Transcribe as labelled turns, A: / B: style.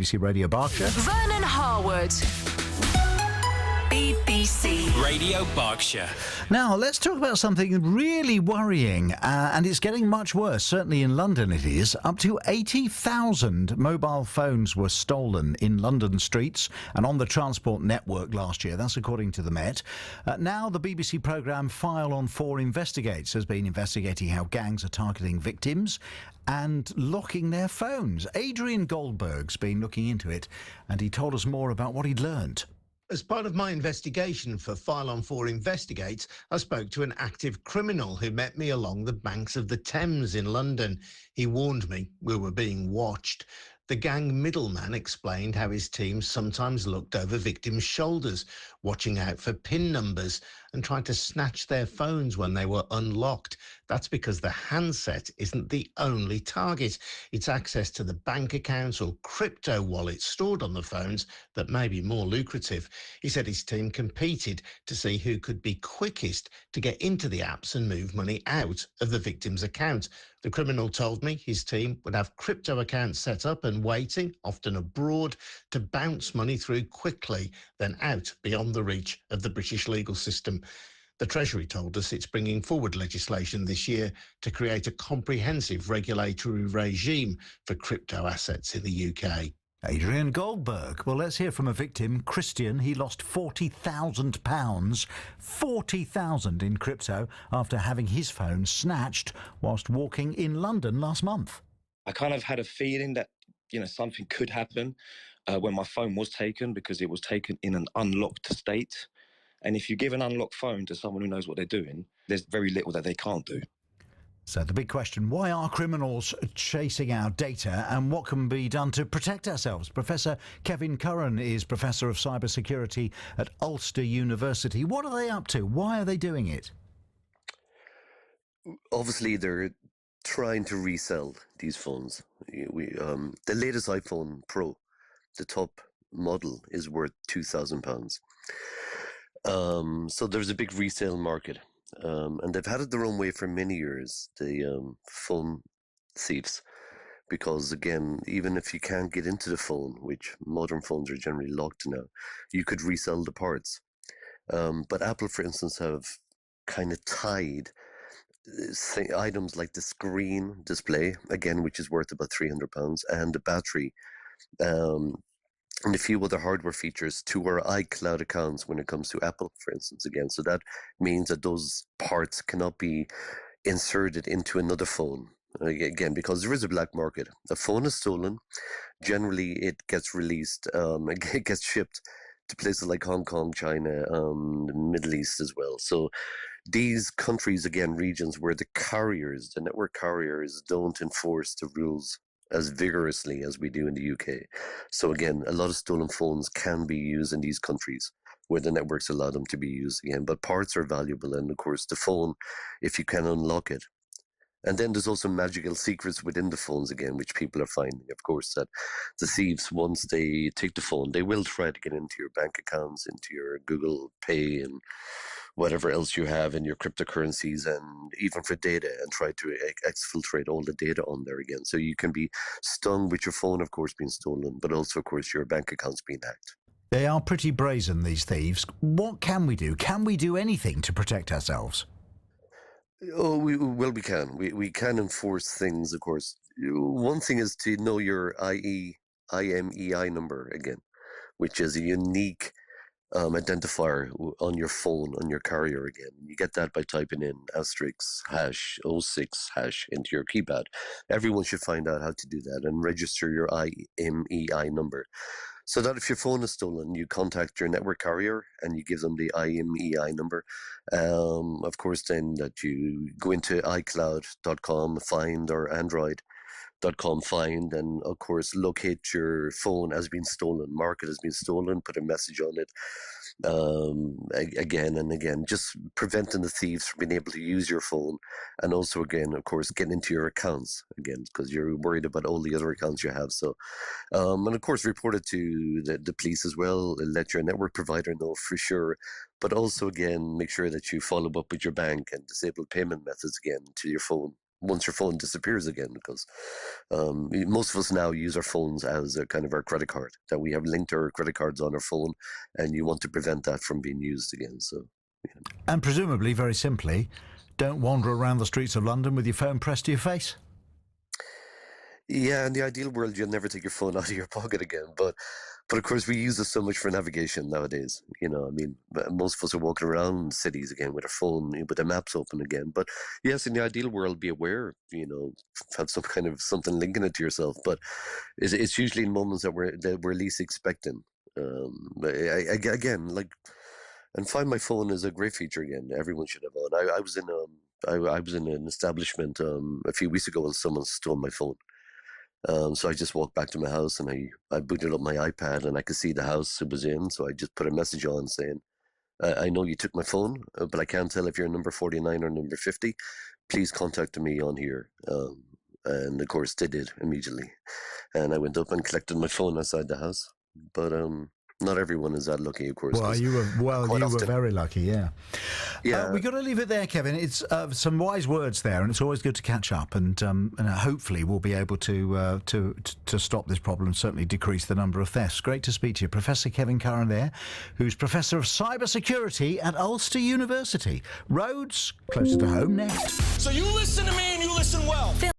A: BBC Radio Berkshire.
B: Vernon Harwood. BBC
C: Radio Berkshire.
A: Now, let's talk about something really worrying, and it's getting much worse. Certainly in London it is. Up to 80,000 mobile phones were stolen in London streets and on the transport network last year. That's according to the Met. Now the BBC programme File on 4 Investigates has been investigating how gangs are targeting victims and locking their phones. Adrian Goldberg's been looking into it, and he told us more about what he'd learned.
D: As part of my investigation for File on 4 Investigates, I spoke to an active criminal who met me along the banks of the Thames in London. He warned me we were being watched. The gang middleman explained how his team sometimes looked over victims' shoulders, watching out for PIN numbers and tried to snatch their phones when they were unlocked. That's because the handset isn't the only target. It's access to the bank accounts or crypto wallets stored on the phones that may be more lucrative. He said his team competed to see who could be quickest to get into the apps and move money out of the victim's account. The criminal told me his team would have crypto accounts set up and waiting, often abroad, to bounce money through quickly, then out beyond the reach of the British legal system. The Treasury told us it's bringing forward legislation this year to create a comprehensive regulatory regime for crypto assets in the UK.
A: Adrian Goldberg. Well, let's hear from a victim, Christian. He lost £40,000, £40,000 in crypto after having his phone snatched whilst walking in London last month.
E: I kind of had a feeling that, something could happen when my phone was taken, because it was taken in an unlocked state. And if you give an unlocked phone to someone who knows what they're doing, there's very little that they can't do.
A: So the big question, why are criminals chasing our data and what can be done to protect ourselves? Professor Kevin Curran is Professor of Cybersecurity at Ulster University. What are they up to? Why are they doing it?
F: Obviously, they're trying to resell these phones. The latest iPhone Pro, the top model, is worth £2,000. So there's a big resale market. And they've had it their own way for many years, the phone thieves, because again, even if you can't get into the phone, which modern phones are generally locked now, you could resell the parts. But Apple, for instance, have kind of tied items like the screen display, again, which is worth about £300, and the battery, and a few other hardware features to our iCloud accounts when it comes to Apple, for instance, again. So that means that those parts cannot be inserted into another phone, again, because there is a black market. A phone is stolen. Generally, it gets released, it gets shipped to places like Hong Kong, China, the Middle East as well. So these countries, again, regions where the network carriers don't enforce the rules as vigorously as we do in the UK. So again, a lot of stolen phones can be used in these countries where the networks allow them to be used again. But parts are valuable, and of course the phone, if you can unlock it. And then there's also magical secrets within the phones again, which people are finding, of course, that the thieves, once they take the phone, they will try to get into your bank accounts, into your Google Pay and whatever else you have in your cryptocurrencies, and even for data, and try to exfiltrate all the data on there again. So you can be stung with your phone, of course, being stolen, but also, of course, your bank accounts being hacked.
A: They are pretty brazen, these thieves. What can we do? Can we do anything to protect ourselves?
F: Oh, we can. We can enforce things, of course. One thing is to know your IMEI number again, which is a unique identifier on your phone, on your carrier again. You get that by typing in *#06# into your keypad. Everyone should find out how to do that and register your IMEI number. So that if your phone is stolen, you contact your network carrier and you give them the IMEI number. Of course, then that you go into iCloud.com, find, or Android.com, find, and of course locate your phone as being stolen, mark it as being stolen, put a message on it, again and again, just preventing the thieves from being able to use your phone, and also again, of course, getting into your accounts again, because you're worried about all the other accounts you have. So and of course report it to the police as well, let your network provider know for sure, but also again make sure that you follow up with your bank and disable payment methods again to your phone. once your phone disappears again, because most of us now use our phones as a kind of our credit card, that we have linked our credit cards on our phone, and you want to prevent that from being used again. So, yeah.
A: And presumably, very simply, don't wander around the streets of London with your phone pressed to your face.
F: Yeah, in the ideal world, you'll never take your phone out of your pocket again. But of course, we use it so much for navigation nowadays. You know, I mean, most of us are walking around cities again with our phone, with the maps open again. But yes, in the ideal world, be aware, you know, have some kind of something linking it to yourself. But it's usually in moments that we're least expecting. Again, like, and Find My Phone is a great feature again. Everyone should have on. I was in I was in an establishment a few weeks ago when someone stole my phone. So I just walked back to my house and I booted up my iPad and I could see the house it was in. So I just put a message on saying, I know you took my phone, but I can't tell if you're number 49 or number 50. Please contact me on here. And of course they did immediately. And I went up and collected my phone outside the house. But not everyone is that lucky, of course.
A: Well, you were very lucky, yeah.
F: Yeah.
A: We got to leave it there, Kevin. It's some wise words there, and it's always good to catch up. And hopefully, we'll be able to stop this problem. Certainly, decrease the number of thefts. Great to speak to you, Professor Kevin Curran, there, who's Professor of Cybersecurity at Ulster University. Roads closer to home next.
B: So you listen to me and you listen well.